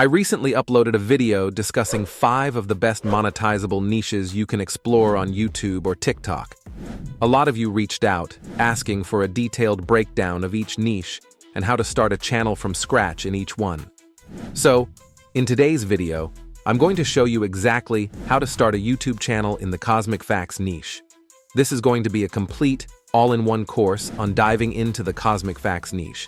I recently uploaded a video discussing 5 of the best monetizable niches you can explore on YouTube or TikTok. A lot of you reached out, asking for a detailed breakdown of each niche and how to start a channel from scratch in each one. So, in today's video, I'm going to show you exactly how to start a YouTube channel in the Cosmic Facts niche. This is going to be a complete, all-in-one course on diving into the Cosmic Facts niche.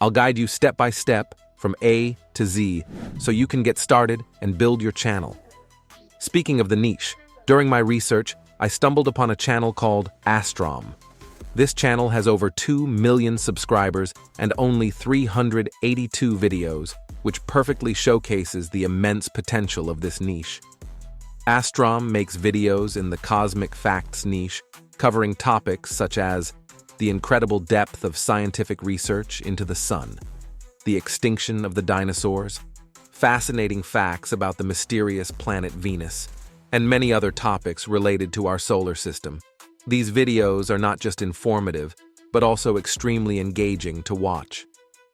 I'll guide you step by step from A to Z so you can get started and build your channel. Speaking of the niche, during my research, I stumbled upon a channel called Astrom. This channel has over 2 million subscribers and only 382 videos, which perfectly showcases the immense potential of this niche. Astrom makes videos in the Cosmic Facts niche, covering topics such as the incredible depth of scientific research into the sun, the extinction of the dinosaurs, fascinating facts about the mysterious planet Venus, and many other topics related to our solar system. These videos are not just informative, but also extremely engaging to watch.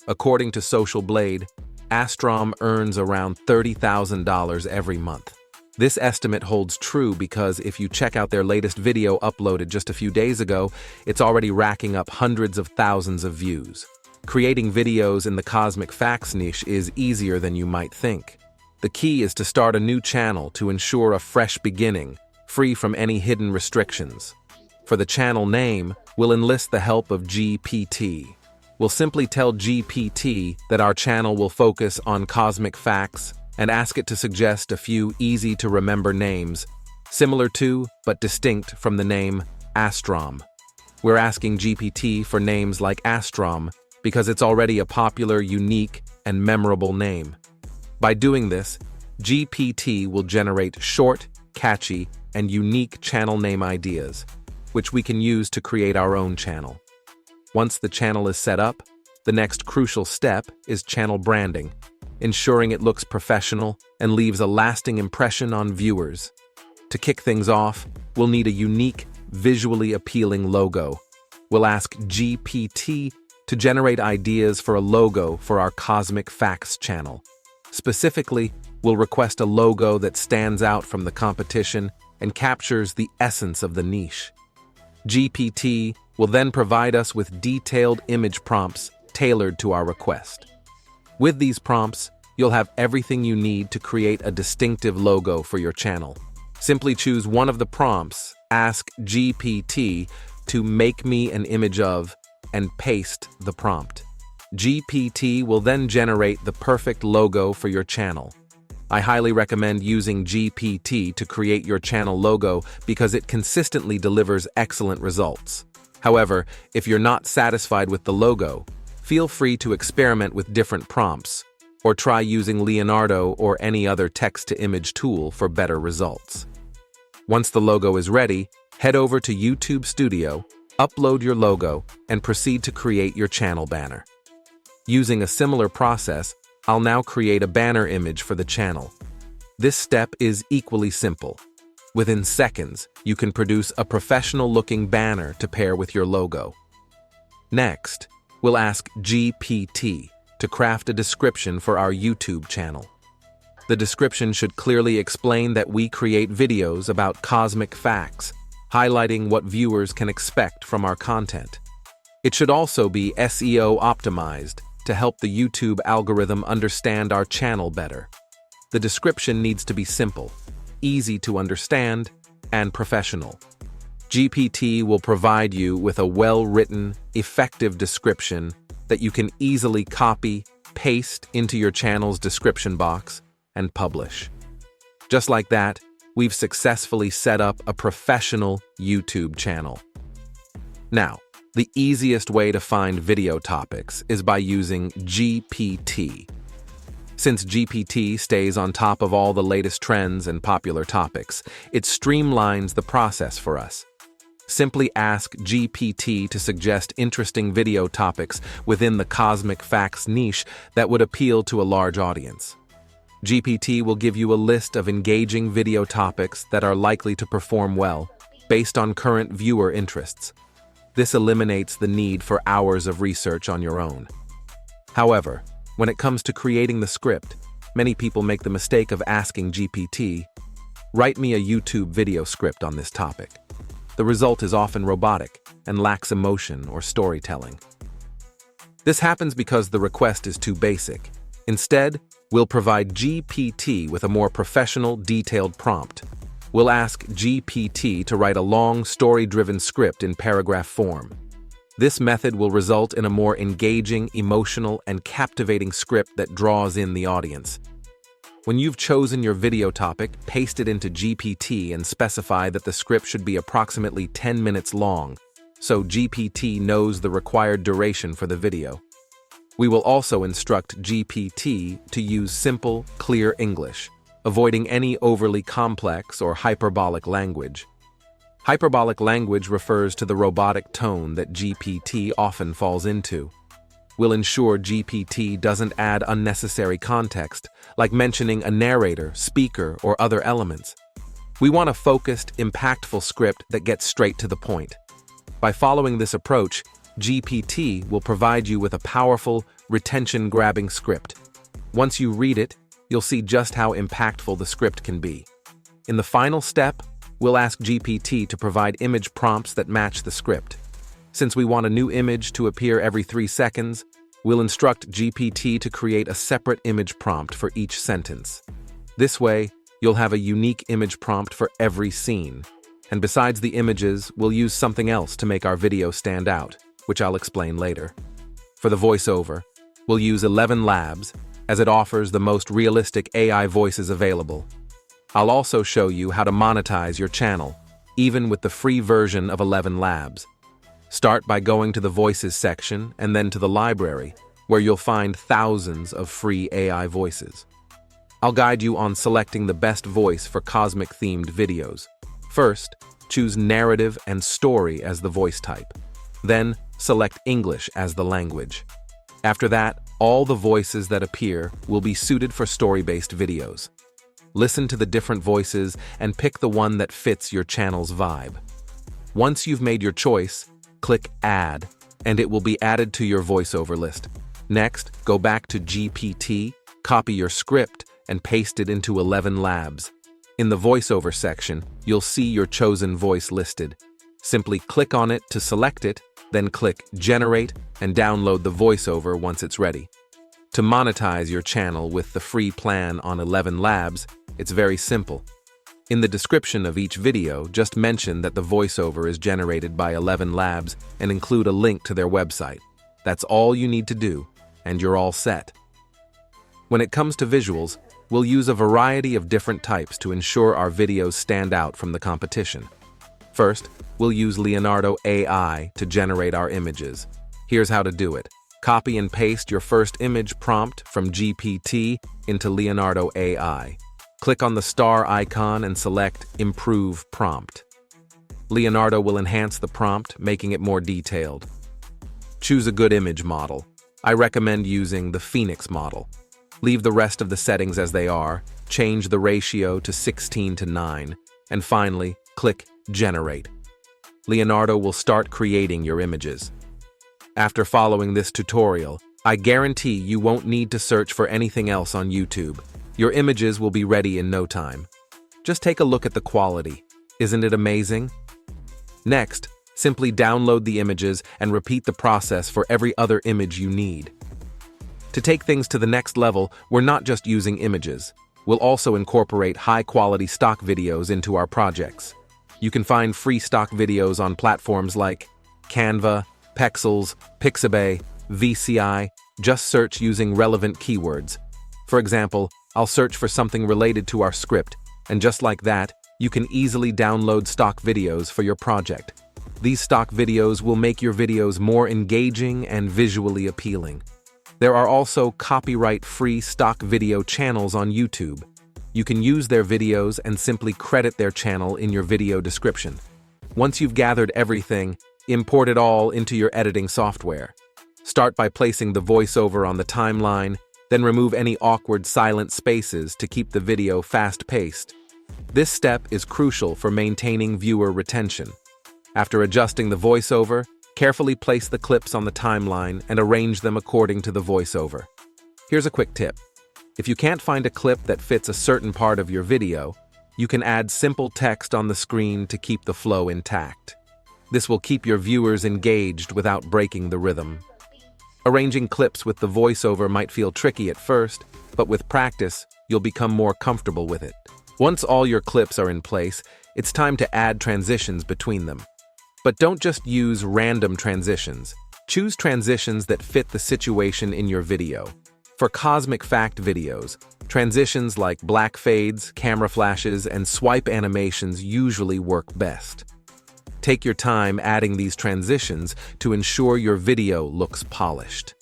According to Social Blade, Astrom earns around $30,000 every month. This estimate holds true because if you check out their latest video uploaded just a few days ago, it's already racking up hundreds of thousands of views. Creating videos in the Cosmic Facts niche is easier than you might think. The key is to start a new channel to ensure a fresh beginning, free from any hidden restrictions. For the channel name, we'll enlist the help of GPT. We'll simply tell GPT that our channel will focus on cosmic facts and ask it to suggest a few easy-to-remember names, similar to but distinct from the name Astrom. We're asking GPT for names like Astrom because it's already a popular, unique, and memorable name. By doing this, GPT will generate short, catchy, and unique channel name ideas, which we can use to create our own channel. Once the channel is set up, the next crucial step is channel branding, ensuring it looks professional and leaves a lasting impression on viewers. To kick things off, we'll need a unique, visually appealing logo. We'll ask GPT to generate ideas for a logo for our Cosmic Facts channel. Specifically, we'll request a logo that stands out from the competition and captures the essence of the niche. GPT will then provide us with detailed image prompts tailored to our request. With these prompts, you'll have everything you need to create a distinctive logo for your channel. Simply choose one of the prompts, ask GPT to make me an image of, and paste the prompt. GPT will then generate the perfect logo for your channel. I highly recommend using GPT to create your channel logo because it consistently delivers excellent results. However, if you're not satisfied with the logo, feel free to experiment with different prompts, or try using Leonardo or any other text-to-image tool for better results. Once the logo is ready, head over to YouTube Studio, upload your logo, and proceed to create your channel banner. Using a similar process, I'll now create a banner image for the channel. This step is equally simple. Within seconds, you can produce a professional-looking banner to pair with your logo. Next, we'll ask GPT to craft a description for our YouTube channel. The description should clearly explain that we create videos about cosmic facts, highlighting what viewers can expect from our content. It should also be SEO optimized to help the YouTube algorithm understand our channel better. The description needs to be simple, easy to understand, and professional. GPT will provide you with a well-written, effective description that you can easily copy, paste into your channel's description box, and publish. Just like that, we've successfully set up a professional YouTube channel. Now, the easiest way to find video topics is by using GPT. Since GPT stays on top of all the latest trends and popular topics, it streamlines the process for us. Simply ask GPT to suggest interesting video topics within the Cosmic Facts niche that would appeal to a large audience. GPT will give you a list of engaging video topics that are likely to perform well, based on current viewer interests. This eliminates the need for hours of research on your own. However, when it comes to creating the script, Many people make the mistake of asking GPT, "Write me a YouTube video script on this topic." The result is often robotic and lacks emotion or storytelling. This happens because the request is too basic. Instead, we'll provide GPT with a more professional, detailed prompt. We'll ask GPT to write a long, story-driven script in paragraph form. This method will result in a more engaging, emotional, and captivating script that draws in the audience. When you've chosen your video topic, paste it into GPT and specify that the script should be approximately 10 minutes long, so GPT knows the required duration for the video. We will also instruct GPT to use simple, clear English, avoiding any overly complex or hyperbolic language. Hyperbolic language refers to the robotic tone that GPT often falls into. We'll ensure GPT doesn't add unnecessary context, like mentioning a narrator, speaker, or other elements. We want a focused, impactful script that gets straight to the point. By following this approach, GPT will provide you with a powerful, retention-grabbing script. Once you read it, you'll see just how impactful the script can be. In the final step, we'll ask GPT to provide image prompts that match the script. Since we want a new image to appear every 3 seconds, we'll instruct GPT to create a separate image prompt for each sentence. This way, you'll have a unique image prompt for every scene. And besides the images, we'll use something else to make our video stand out, which I'll explain later. For the voiceover, we'll use 11 Labs, as it offers the most realistic AI voices available. I'll also show you how to monetize your channel, even with the free version of 11 Labs. Start by going to the Voices section and then to the library, where you'll find thousands of free AI voices. I'll guide you on selecting the best voice for cosmic-themed videos. First, choose narrative and story as the voice type. Then, select English as the language. After that, all the voices that appear will be suited for story-based videos. Listen to the different voices and pick the one that fits your channel's vibe. Once you've made your choice, click Add, and it will be added to your voiceover list. Next, go back to GPT, copy your script, and paste it into 11 Labs. In the voiceover section, you'll see your chosen voice listed. Simply click on it to select it, then click Generate and download the voiceover once it's ready. To monetize your channel with the free plan on 11 Labs, it's very simple. In the description of each video, just mention that the voiceover is generated by 11 Labs and include a link to their website. That's all you need to do, and you're all set. When it comes to visuals, we'll use a variety of different types to ensure our videos stand out from the competition. First, we'll use Leonardo AI to generate our images. Here's how to do it. Copy and paste your first image prompt from GPT into Leonardo AI. Click on the star icon and select Improve Prompt. Leonardo will enhance the prompt, making it more detailed. Choose a good image model. I recommend using the Phoenix model. Leave the rest of the settings as they are, change the ratio to 16:9, and finally, click Generate. Leonardo will start creating your images. After following this tutorial, I guarantee you won't need to search for anything else on YouTube. Your images will be ready in no time. Just take a look at the quality. Isn't it amazing? Next, simply download the images and repeat the process for every other image you need. To take things to the next level, we're not just using images. We'll also incorporate high-quality stock videos into our projects. You can find free stock videos on platforms like Canva, Pexels, Pixabay, VCI. Just search using relevant keywords. For example, I'll search for something related to our script, and just like that, you can easily download stock videos for your project. These stock videos will make your videos more engaging and visually appealing. There are also copyright-free stock video channels on YouTube. You can use their videos and simply credit their channel in your video description. Once you've gathered everything, import it all into your editing software. Start by placing the voiceover on the timeline, then remove any awkward silent spaces to keep the video fast-paced. This step is crucial for maintaining viewer retention. After adjusting the voiceover, carefully place the clips on the timeline and arrange them according to the voiceover. Here's a quick tip. If you can't find a clip that fits a certain part of your video, you can add simple text on the screen to keep the flow intact. This will keep your viewers engaged without breaking the rhythm. Arranging clips with the voiceover might feel tricky at first, but with practice, you'll become more comfortable with it. Once all your clips are in place, it's time to add transitions between them. But don't just use random transitions. Choose transitions that fit the situation in your video. For cosmic fact videos, transitions like black fades, camera flashes, and swipe animations usually work best. Take your time adding these transitions to ensure your video looks polished.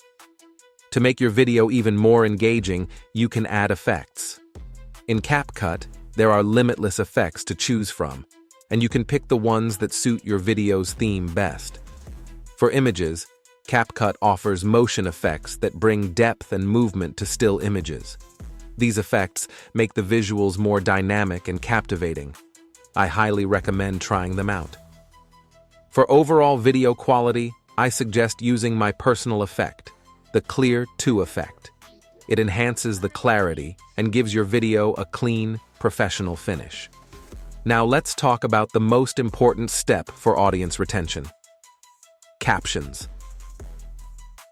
To make your video even more engaging, you can add effects. In CapCut, there are limitless effects to choose from, and you can pick the ones that suit your video's theme best. For images, CapCut offers motion effects that bring depth and movement to still images. These effects make the visuals more dynamic and captivating. I highly recommend trying them out. For overall video quality, I suggest using my personal effect, the Clear 2 effect. It enhances the clarity and gives your video a clean, professional finish. Now let's talk about the most important step for audience retention: captions.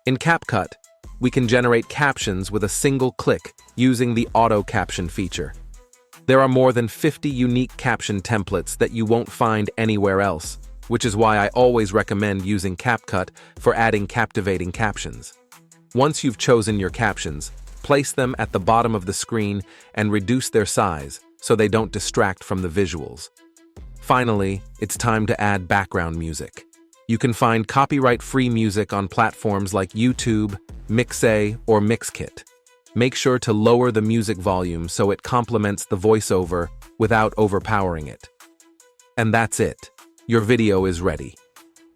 In CapCut, we can generate captions with a single click using the auto caption feature. There are more than 50 unique caption templates that you won't find anywhere else, which is why I always recommend using CapCut for adding captivating captions. Once you've chosen your captions, place them at the bottom of the screen and reduce their size so they don't distract from the visuals. Finally, it's time to add background music. You can find copyright-free music on platforms like YouTube, Mixay, or Mixkit. Make sure to lower the music volume so it complements the voiceover without overpowering it. And that's it. Your video is ready.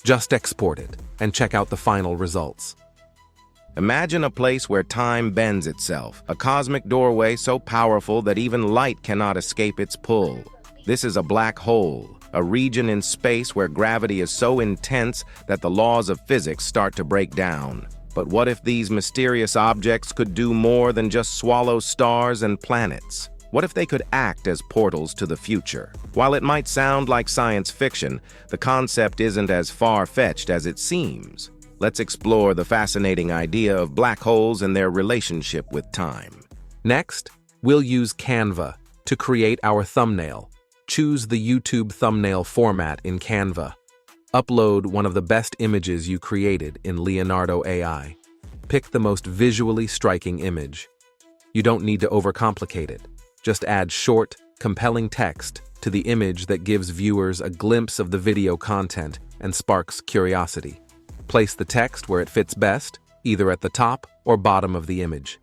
Just export it and check out the final results. Imagine a place where time bends itself, a cosmic doorway so powerful that even light cannot escape its pull. This is a black hole, a region in space where gravity is so intense that the laws of physics start to break down. But what if these mysterious objects could do more than just swallow stars and planets? What if they could act as portals to the future? While it might sound like science fiction, the concept isn't as far-fetched as it seems. Let's explore the fascinating idea of black holes and their relationship with time. Next, we'll use Canva to create our thumbnail. Choose the YouTube thumbnail format in Canva. Upload one of the best images you created in Leonardo AI. Pick the most visually striking image. You don't need to overcomplicate it. Just add short, compelling text to the image that gives viewers a glimpse of the video content and sparks curiosity. Place the text where it fits best, either at the top or bottom of the image.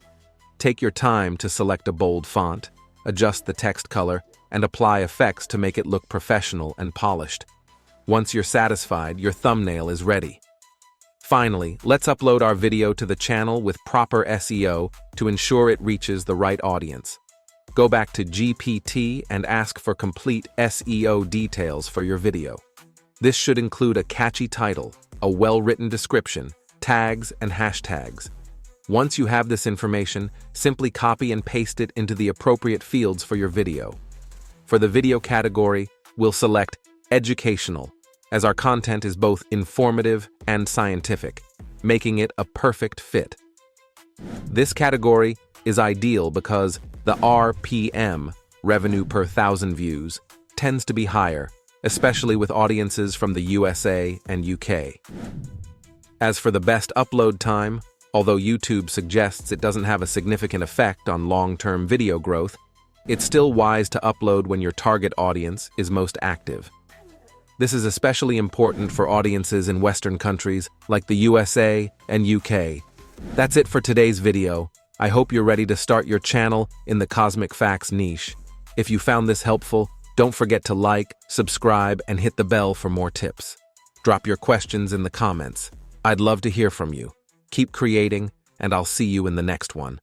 Take your time to select a bold font, adjust the text color, and apply effects to make it look professional and polished. Once you're satisfied, your thumbnail is ready. Finally, let's upload our video to the channel with proper SEO to ensure it reaches the right audience. Go back to GPT and ask for complete SEO details for your video. This should include a catchy title, a well-written description, tags, and hashtags. Once you have this information, simply copy and paste it into the appropriate fields for your video. For the video category, we'll select educational, as our content is both informative and scientific, making it a perfect fit. This category is ideal because the RPM, revenue per 1,000 views, tends to be higher, especially with audiences from the USA and UK. As for the best upload time, although YouTube suggests it doesn't have a significant effect on long-term video growth, it's still wise to upload when your target audience is most active. This is especially important for audiences in Western countries like the USA and UK. That's it for today's video. I hope you're ready to start your channel in the Cosmic Facts niche. If you found this helpful, don't forget to like, subscribe, and hit the bell for more tips. Drop your questions in the comments. I'd love to hear from you. Keep creating, and I'll see you in the next one.